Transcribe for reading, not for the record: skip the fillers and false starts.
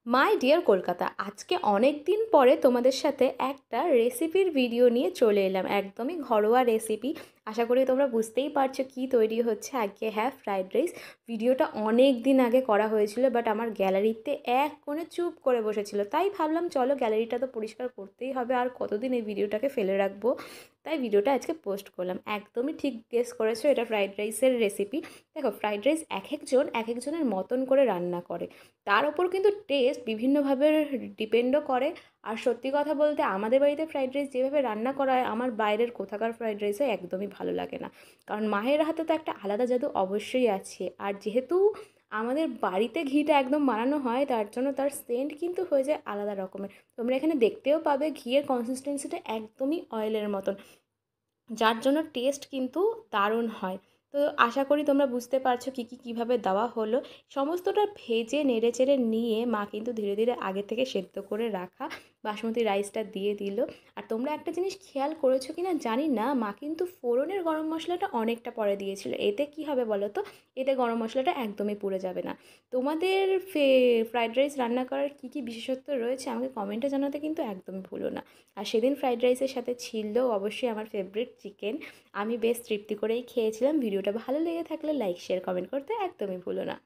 My dear Kolkata, আজকে অনেক দিন পরে তোমাদের সাথে একটা রেসিপির ভিডিও নিয়ে চলে এলাম। একদমই ঘরোয়া রেসিপি। আশা করি তোমরা বুঝতেই পারছো কি তৈরি হচ্ছে। আজকে হ্যাঁ, ফ্রাইড রাইস। ভিডিওটা অনেক দিন আগে করা হয়েছিল, বাট আমার গ্যালারিতে এক কোণে চুপ করে বসেছিল, তাই ভাবলাম চলো গ্যালারিটা তো পরিষ্কার করতেই হবে, আর কতদিন এই ভিডিওটাকে ফেলে রাখবো। তাই ভিডিওটা আজকে পোস্ট করলাম। একদমই ঠিক গেস করেছো, এটা ফ্রাইড রাইসের রেসিপি। দেখো, ফ্রাইড রাইস এক একজনের মতন করে রান্না করে, তার ওপর কিন্তু টেস্ট বিভিন্নভাবে ডিপেন্ডও করে। আর সত্যি কথা বলতে আমাদের বাড়িতে ফ্রাইড রাইস যেভাবে রান্না করা হয়, আমার বাইরের কোথাকার ফ্রাইড রাইসে একদমই ভালো লাগে না। কারণ মায়ের হাতে তো একটা আলাদা জাদু অবশ্যই আছে, আর যেহেতু আমাদের বাড়িতে ঘিটা একদম বানানো হয়, তার জন্য তার সেন্ট কিন্তু হয়ে যায় আলাদা রকমের। তোমরা এখানে দেখতেও পাবে ঘিয়ের কনসিস্টেন্সিটা একদমই অয়েলের মতন, যার জন্য টেস্ট কিন্তু দারুণ হয়। তো আশা করি তোমরা বুঝতে পারছো কীভাবে দেওয়া হলো। সমস্তটা ভেজে নেড়েচেড়ে নিয়ে মা কিন্তু ধীরে ধীরে আগে থেকে সেদ্ধ করে রাখা বাসমতি রাইসটা দিয়ে দিল। আর তোমরা একটা জিনিস খেয়াল করেছো কি না জানি না, মা কিন্তু ফোড়নের গরম মশলাটা অনেকটা পরে দিয়েছিল। এতে কি হবে বলো তো, এতে গরম মশলাটা একদমই পুড়ে যাবে না। তোমাদের ফ্রাইড রাইস রান্না করার কী বিশেষত্ব রয়েছে আমাকে কমেন্টে জানাতে কিন্তু একদমই ভুলো না। আর সেদিন ফ্রাইড রাইসের সাথে ছিল অবশ্যই আমার ফেভারিট চিকেন। আমি বেশ তৃপ্তি করেই খেয়েছিলাম। ভিডিওটা ভালো লেগে থাকলে লাইক শেয়ার কমেন্ট করতে একদমই ভুলো না।